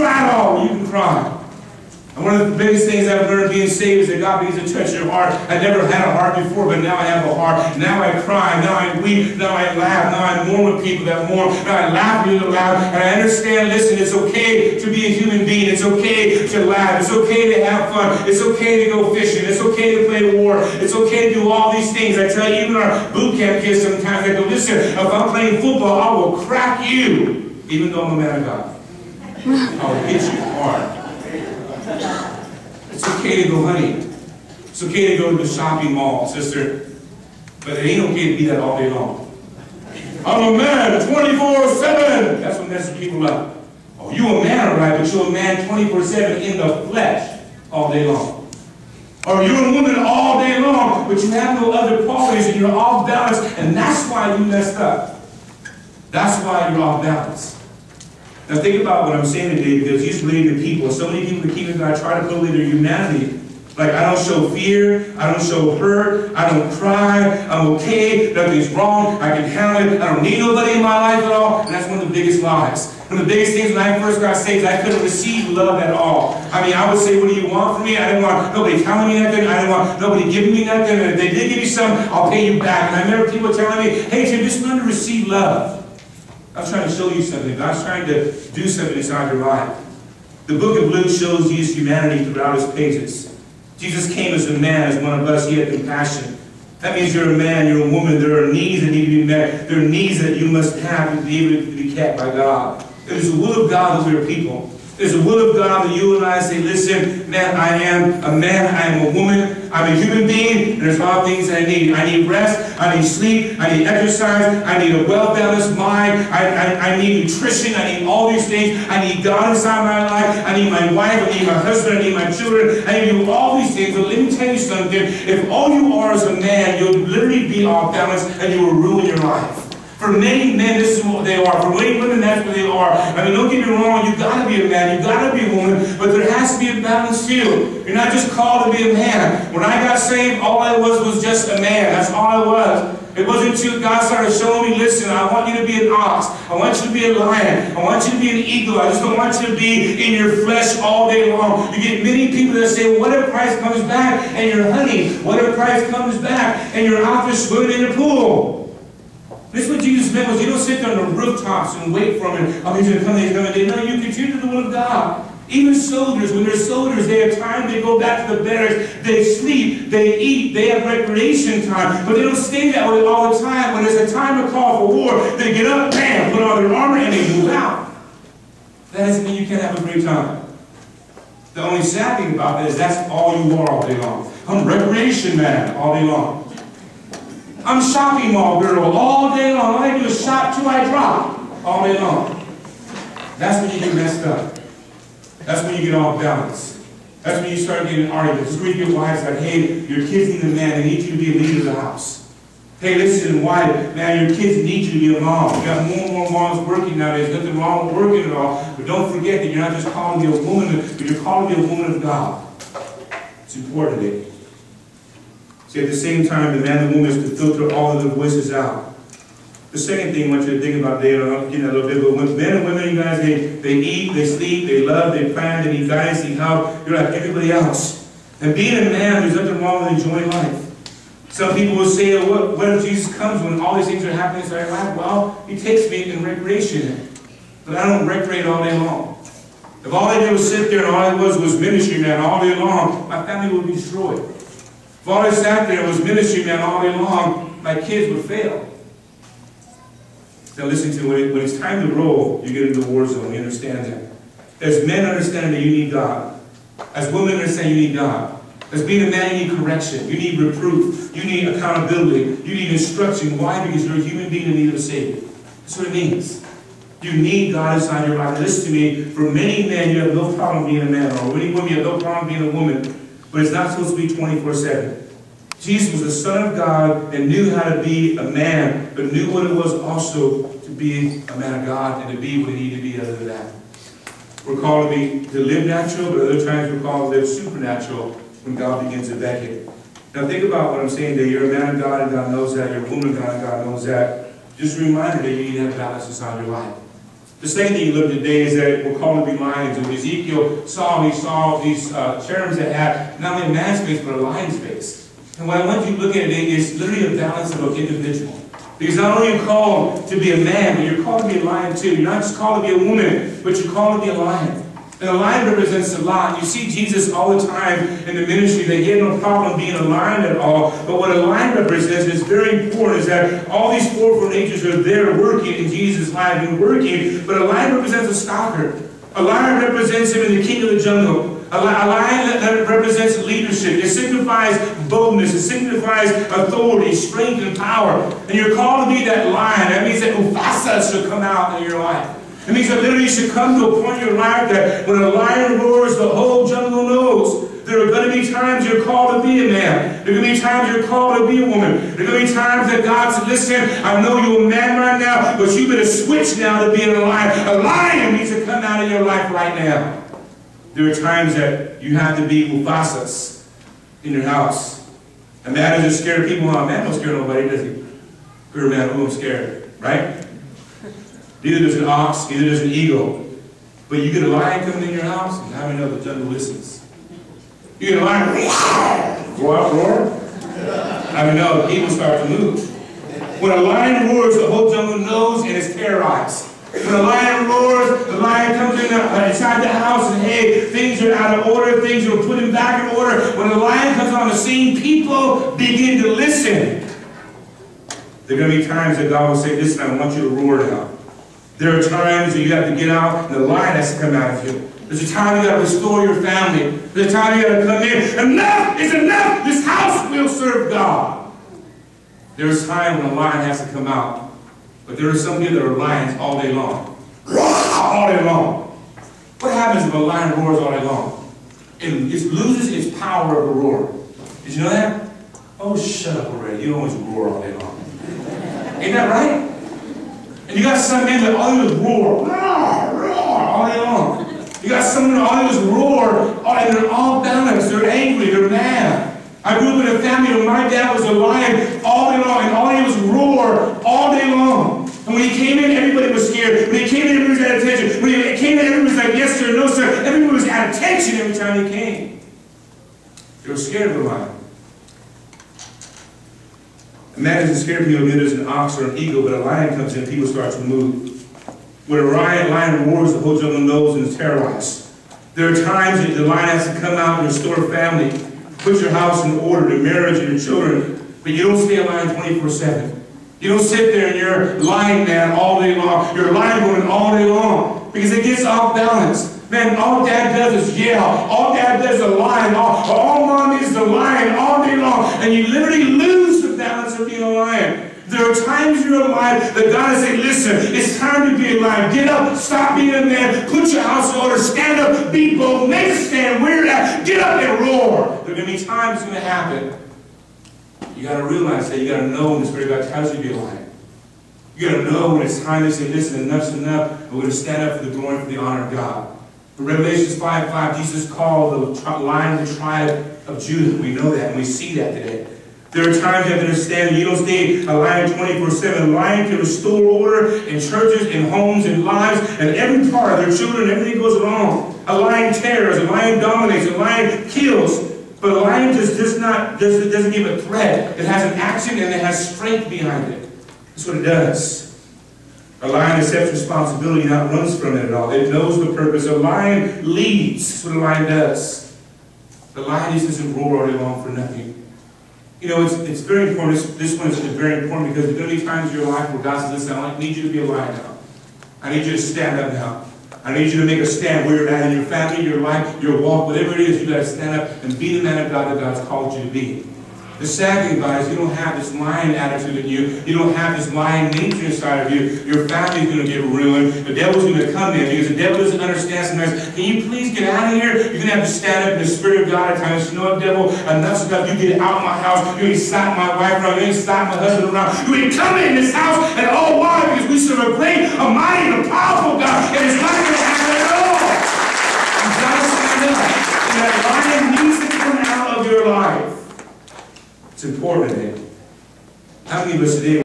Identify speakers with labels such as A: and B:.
A: cry at all, you can cry. And one of the biggest things I've learned being saved is that God begins to touch your heart. I never had a heart before, but now I have a heart. Now I cry. Now I weep. Now I laugh. Now I mourn with people that mourn. Now I laugh with people that laugh. And I understand, listen, it's okay to be a human being. It's okay to laugh. It's okay to have fun. It's okay to go fishing. It's okay to play war. It's okay to do all these things. I tell you, even our boot camp kids sometimes, I go, listen, if I'm playing football, I will crack you, even though I'm a man of God. I'll hit you hard. It's okay to go hunting. It's okay to go to the shopping mall, sister. But it ain't okay to be that all day long. I'm a man 24/7. That's what messes people up. Oh, you a man, all right, but you're a man 24/7 in the flesh all day long. Or you're a woman all day long, but you have no other qualities and you're off balance, and that's why you messed up. That's why you're off balance. Now think about what I'm saying today, because you believe in people. So many people in the kingdom of God try to put away their humanity. Like, I don't show fear, I don't show hurt, I don't cry, I'm okay, nothing's wrong, I can handle it, I don't need nobody in my life at all. And that's one of the biggest lies. One of the biggest things when I first got saved, I couldn't receive love at all. I mean, I would say, what do you want from me? I didn't want nobody telling me nothing, I didn't want nobody giving me nothing, and if they did give me something, I'll pay you back. And I remember people telling me, hey Tim, just learn to receive love. I was trying to show you something. God's trying to do something inside your life. The book of Luke shows Jesus' humanity throughout his pages. Jesus came as a man, as one of us. He had compassion. That means you're a man, you're a woman. There are needs that need to be met. There are needs that you must have to be able to be kept by God. It is the will of God that we are people. There's a will of God that you and I say, listen, man, I am a man, I am a woman, I'm a human being, and there's a lot of things I need. I need rest, I need sleep, I need exercise, I need a well-balanced mind, I need nutrition, I need all these things, I need God inside my life, I need my wife, I need my husband, I need my children, I need all these things. But let me tell you something, if all you are is a man, you'll literally be off balance and you will ruin your life. For many men, this is what they are. For many women, that's what they are. I mean, don't get me wrong, you've got to be a man, you've got to be a woman, but there has to be a balance too. You're not just called to be a man. When I got saved, all I was just a man. That's all I was. It wasn't until God started showing me, listen, I want you to be an ox. I want you to be a lion. I want you to be an eagle. I just don't want you to be in your flesh all day long. You get many people that say, well, what if Christ comes back and you're hunting? What if Christ comes back and you're out there swimming in the pool? This is what Jesus meant, was you don't sit there on the rooftops and wait for him. Oh, he's going to come, he's going to do. No, you continue to the will of God. Even soldiers, when they're soldiers, they have time, they go back to the barracks, they sleep, they eat, they have recreation time. But they don't stay that way all the time. When there's a time to call for war, they get up, bam, put on their armor, and they move out. That doesn't mean you can't have a great time. The only sad thing about that is that's all you are all day long. I'm a recreation man all day long. I'm shopping mall girl all day long. All I do is shop till I drop all day long. That's when you get messed up. That's when you get off balance. That's when you start getting arguments. That's when you get wives like, hey, your kids need a man. They need you to be a leader of the house. Hey, listen, wife, man, your kids need you to be a mom. You got more and more moms working nowadays. Nothing wrong with working at all. But don't forget that you're not just called to be a woman, but you're called to be a woman of God. It's important today. See, at the same time, the man and woman is to filter all of the voices out. The second thing I want you to think about today, and I'll get that a little bit, but when men and women, you guys, they eat, they sleep, they love, they plan, they need guidance, they need help. You're like everybody else. And being a man, there's nothing wrong with enjoying life. Some people will say, oh, what if Jesus comes when all these things are happening in our life? Well, he takes me in recreation. But I don't recreate all day long. If all I did was sit there and all I was ministry, man, all day long, my family would be destroyed. If all I sat there was ministry, man, all day long, my kids would fail. Now listen to me, when it's time to roll, you get into the war zone. You understand that. As men understand that you need God. As women understand you need God. As being a man, you need correction. You need reproof. You need accountability. You need instruction. Why? Because you're a human being in need of a Savior. That's what it means. You need God inside your life. Listen to me. For many men, you have no problem being a man. Or many women, you have no problem being a woman. But it's not supposed to be 24/7. Jesus was the Son of God and knew how to be a man, but knew what it was also to be a man of God and to be what he needed to be other than that. We're called to live natural, but other times we're called to live supernatural when God begins to beckon. Now think about what I'm saying today. You're a man of God and God knows that. You're a woman of God and God knows that. Just a reminder that you need to have balance inside your life. The second thing you look at today is that we're called to be lions. When Ezekiel saw these cherubims that had not only a man's face, but a lion's face. And what I want you to look at today is literally a balance of an individual. Because not only are you called to be a man, but you're called to be a lion too. You're not just called to be a woman, but you're called to be a lion. And a lion represents a lot. You see Jesus all the time in the ministry that he had no problem being a lion at all. But what a lion represents is very important is that all these four natures are there working in Jesus' life and working. But a lion represents a stalker. A lion represents him in the king of the jungle. A lion that represents leadership. It signifies boldness. It signifies authority, strength, and power. And you're called to be that lion. That means that Mufasa should come out in your life. It means that literally you should come to a point in your life that when a lion roars, the whole jungle knows. There are going to be times you're called to be a man. There are going to be times you're called to be a woman. There are going to be times that God said, listen, I know you're a man right now, but you better switch now to being a lion. A lion needs to come out of your life right now. There are times that you have to be Mufasas in your house. A man doesn't scare people. A man don't scare nobody, does he? If you're a man, who won't scare, right? Neither does an ox, neither does an eagle. But you get a lion coming in your house, and how many know the jungle listens? You get a lion, go out, roar. How many know the people start to move? When a lion roars, the whole jungle knows and is terrorized. When a lion roars, the lion comes in inside the house and hey, things are out of order, things are put back in order. When the lion comes on the scene, people begin to listen. There are going to be times that God will say, listen, I want you to roar now. There are times that you have to get out and the lion has to come out of you. There's a time you got to restore your family. There's a time you got to come in. Enough is enough. This house will serve God. There's a time when a lion has to come out. But there are some people that are lions all day long. All day long. What happens if a lion roars all day long? It loses its power of a roar. Did you know that? Oh, shut up already. You don't always roar all day long. Ain't that right? And you got some men that all they do is roar. All day long. You got some men that all they do is roar. And they're all balanced. They're angry. They're mad. I grew up in a family where my dad was a lion all day long, and all he did was roar all day long. And when he came in, everybody was scared. When he came in, everybody was at attention. When he came in, everybody was like, yes sir, no sir. Everybody was at attention every time he came. They were scared of the lion. A man isn't scared of people, neither is an ox or an eagle, but a lion comes in, people start to move. When a lion roars, the whole jungle knows and is terrorized. There are times that the lion has to come out and restore family. Put your house in order, your marriage and your children, but you don't stay a lion 24/7. You don't sit there and you're lion man all day long. You're a lion woman all day long because it gets off balance. Man, all dad does is yell. All dad does is a lion. All mom is the lion all day long, and you literally lose the balance of being a lion. There are times in your life that God is saying, listen, it's time to be a lion. Get up, stop being a man, put your house in order, stand up, be bold, make a stand, where you're at, get up and roar. There are going to be times it's going to happen. You got to realize that. You got to know when the Spirit of God tells you to be a lion. You got to know when it's time to say, listen, enough's enough. We're going to stand up for the glory and for the honor of God. In Revelation 5:5, Jesus called the lion of the tribe of Judah. We know that and we see that today. There are times you have to understand you don't stay a lion 24/7. A lion can restore order in churches, in homes, in lives, and every part of their children, everything goes wrong. A lion tears, a lion dominates, a lion kills. But a lion just doesn't give a threat. It has an action and it has strength behind it. That's what it does. A lion accepts responsibility, not runs from it at all. It knows the purpose. A lion leads. That's what a lion does. The lion just doesn't roar all day long for nothing. You know, it's very important. This one is very important because there are going to be times in your life where God says, listen, I need you to be a lion now. I need you to stand up now. I need you to make a stand where you're at in your family, your life, your walk, whatever it is, you got to stand up and be the man of God that God's called you to be. The sad thing about it is you don't have this lion attitude in you. You don't have this lion nature inside of you. Your family's going to get ruined. The devil's going to come in because the devil doesn't understand sometimes. Can you please get out of here? You're going to have to stand up in the Spirit of God at times. You know what, devil? Enough's enough. You get out of my house. You ain't slap my wife around. You ain't slap my husband around. You ain't coming in this house. And oh, why? Because we serve a great, a mighty, and a powerful God. And it's not going to happen at all. You've got to stand up. And that lion needs to come out of your life. It's important today. How many of us today